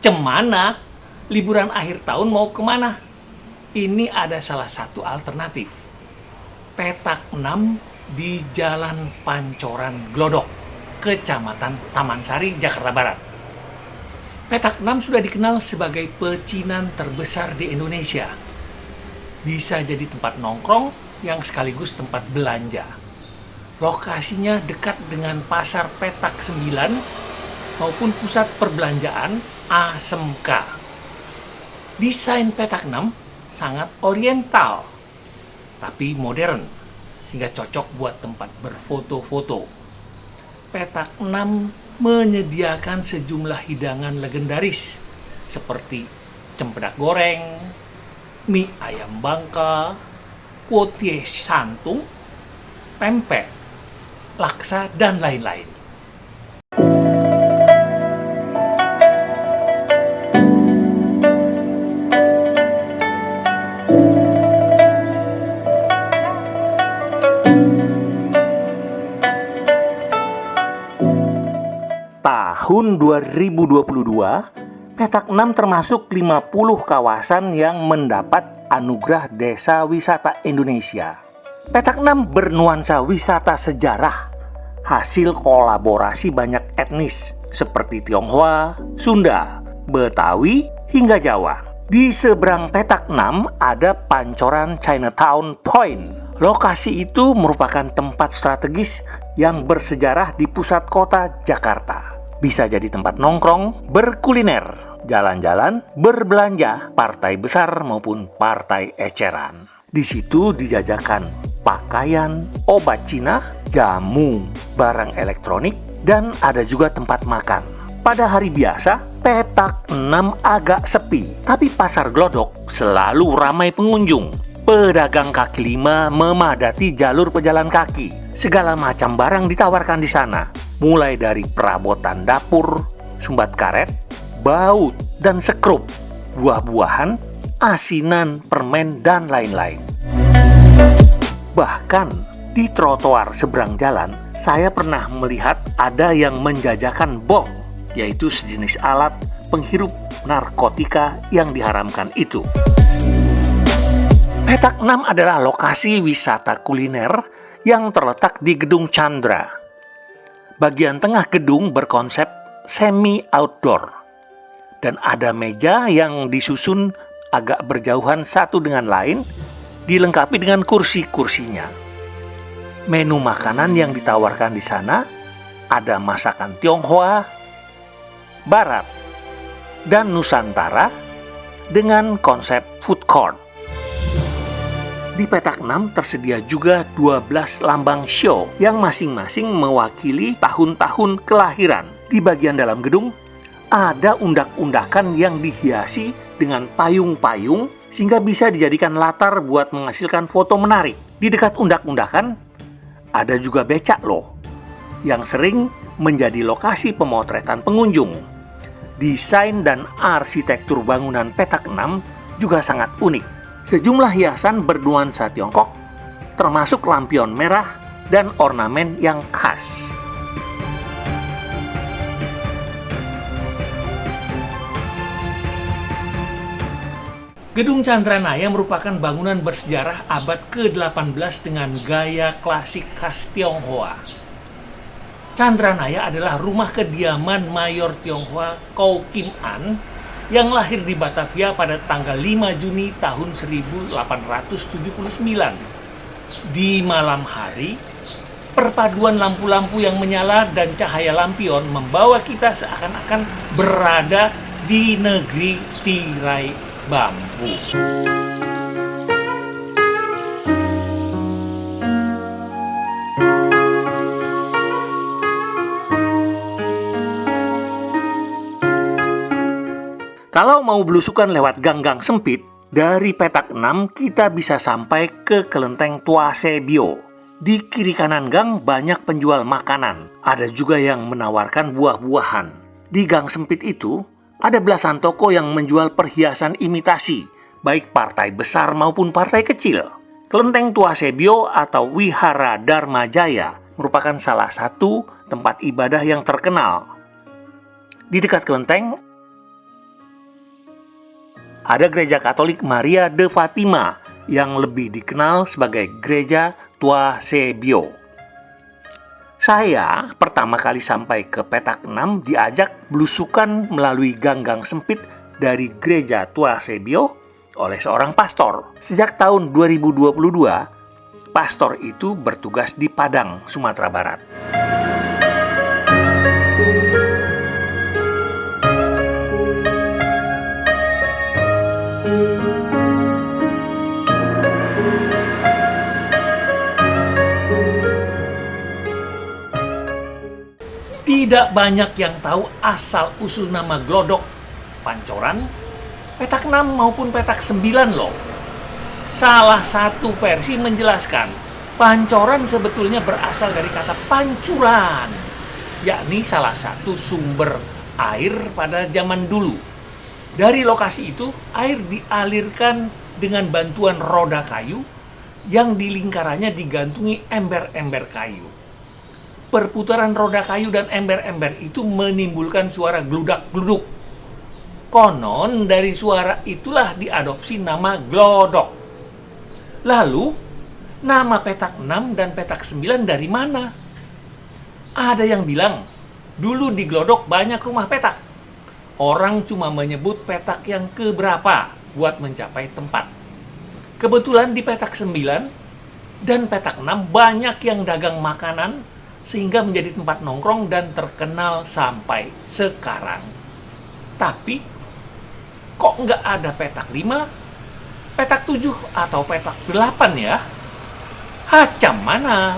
Cemana? Liburan akhir tahun mau kemana? Ini ada salah satu alternatif. Petak 6 di Jalan Pancoran Glodok, Kecamatan Taman Sari, Jakarta Barat. Petak 6 sudah dikenal sebagai pecinan terbesar di Indonesia. Bisa jadi tempat nongkrong yang sekaligus tempat belanja. Lokasinya dekat dengan Pasar Petak 9 maupun pusat perbelanjaan ASMK. Desain Petak 6 sangat oriental, tapi modern, sehingga cocok buat tempat berfoto-foto. Petak 6 menyediakan sejumlah hidangan legendaris seperti cempedak goreng, mie ayam Bangka, kuotie santung, pempek, laksa, dan lain-lain. Tahun 2022, Petak 6 termasuk 50 kawasan yang mendapat anugerah Desa Wisata Indonesia. Petak 6 bernuansa wisata sejarah, hasil kolaborasi banyak etnis seperti Tionghoa, Sunda, Betawi, hingga Jawa. Di seberang Petak 6 ada Pancoran Chinatown Point. Lokasi itu merupakan tempat strategis yang bersejarah di pusat kota Jakarta. Bisa jadi tempat nongkrong, berkuliner, jalan-jalan, berbelanja, partai besar maupun partai eceran. Di situ dijajakan pakaian, obat Cina, jamu, barang elektronik, dan ada juga tempat makan. Pada hari biasa, Petak 6 agak sepi, tapi Pasar Glodok selalu ramai pengunjung. Pedagang kaki lima memadati jalur pejalan kaki. Segala macam barang ditawarkan di sana, mulai dari perabotan dapur, sumbat karet, baut, dan sekrup, buah-buahan, asinan, permen, dan lain-lain. Bahkan di trotoar seberang jalan, saya pernah melihat ada yang menjajakan bong, yaitu sejenis alat penghirup narkotika yang diharamkan itu. Petak 6 adalah lokasi wisata kuliner yang terletak di Gedung Chandra. Bagian tengah gedung berkonsep semi-outdoor, dan ada meja yang disusun agak berjauhan satu dengan lain, dilengkapi dengan kursi-kursinya. Menu makanan yang ditawarkan di sana ada masakan Tionghoa, Barat, dan Nusantara dengan konsep food court. Di Petak 6 tersedia juga 12 lambang show yang masing-masing mewakili tahun-tahun kelahiran. Di bagian dalam gedung ada undak-undakan yang dihiasi dengan payung-payung sehingga bisa dijadikan latar buat menghasilkan foto menarik. Di dekat undak-undakan ada juga becak loh, yang sering menjadi lokasi pemotretan pengunjung. Desain dan arsitektur bangunan Petak 6 juga sangat unik. Sejumlah hiasan bernuansa Tiongkok, termasuk lampion merah dan ornamen yang khas. Gedung Chandranaya merupakan bangunan bersejarah abad ke-18 dengan gaya klasik khas Tionghoa. Chandranaya adalah rumah kediaman Mayor Tionghoa Chow Kim An yang lahir di Batavia pada tanggal 5 Juni tahun 1879. Di malam hari, perpaduan lampu-lampu yang menyala dan cahaya lampion membawa kita seakan-akan berada di negeri tirai bambu. Kalau mau belusukan lewat gang-gang sempit, dari Petak 6 kita bisa sampai ke Kelenteng Tua Sebio. Di kiri kanan gang banyak penjual makanan. Ada juga yang menawarkan buah-buahan. Di gang sempit itu, ada belasan toko yang menjual perhiasan imitasi, baik partai besar maupun partai kecil. Kelenteng Tua Sebio atau Wihara Dharma Jaya merupakan salah satu tempat ibadah yang terkenal. Di dekat kelenteng ada Gereja Katolik Maria de Fatima yang lebih dikenal sebagai Gereja Tua Sebio. Saya pertama kali sampai ke petak 6 diajak belusukan melalui gang-gang sempit dari Gereja Tua Sebio oleh seorang pastor. Sejak tahun 2022, pastor itu bertugas di Padang, Sumatera Barat. Tidak banyak yang tahu asal-usul nama Glodok, Pancoran, petak 6 maupun petak 9 loh. Salah satu versi menjelaskan, Pancoran sebetulnya berasal dari kata pancuran, yakni salah satu sumber air pada zaman dulu. Dari lokasi itu, air dialirkan dengan bantuan roda kayu yang di lingkarannya digantungi ember-ember kayu. Perputaran roda kayu dan ember-ember itu menimbulkan suara gludak-gluduk. Konon dari suara itulah diadopsi nama Glodok. Lalu, nama petak 6 dan petak 9 dari mana? Ada yang bilang, dulu di Glodok banyak rumah petak. Orang cuma menyebut petak yang keberapa buat mencapai tempat. Kebetulan di petak 9 dan petak 6 banyak yang dagang makanan sehingga menjadi tempat nongkrong dan terkenal sampai sekarang. Tapi, kok nggak ada petak 5, petak 7, atau petak 8 ya? Hacam mana?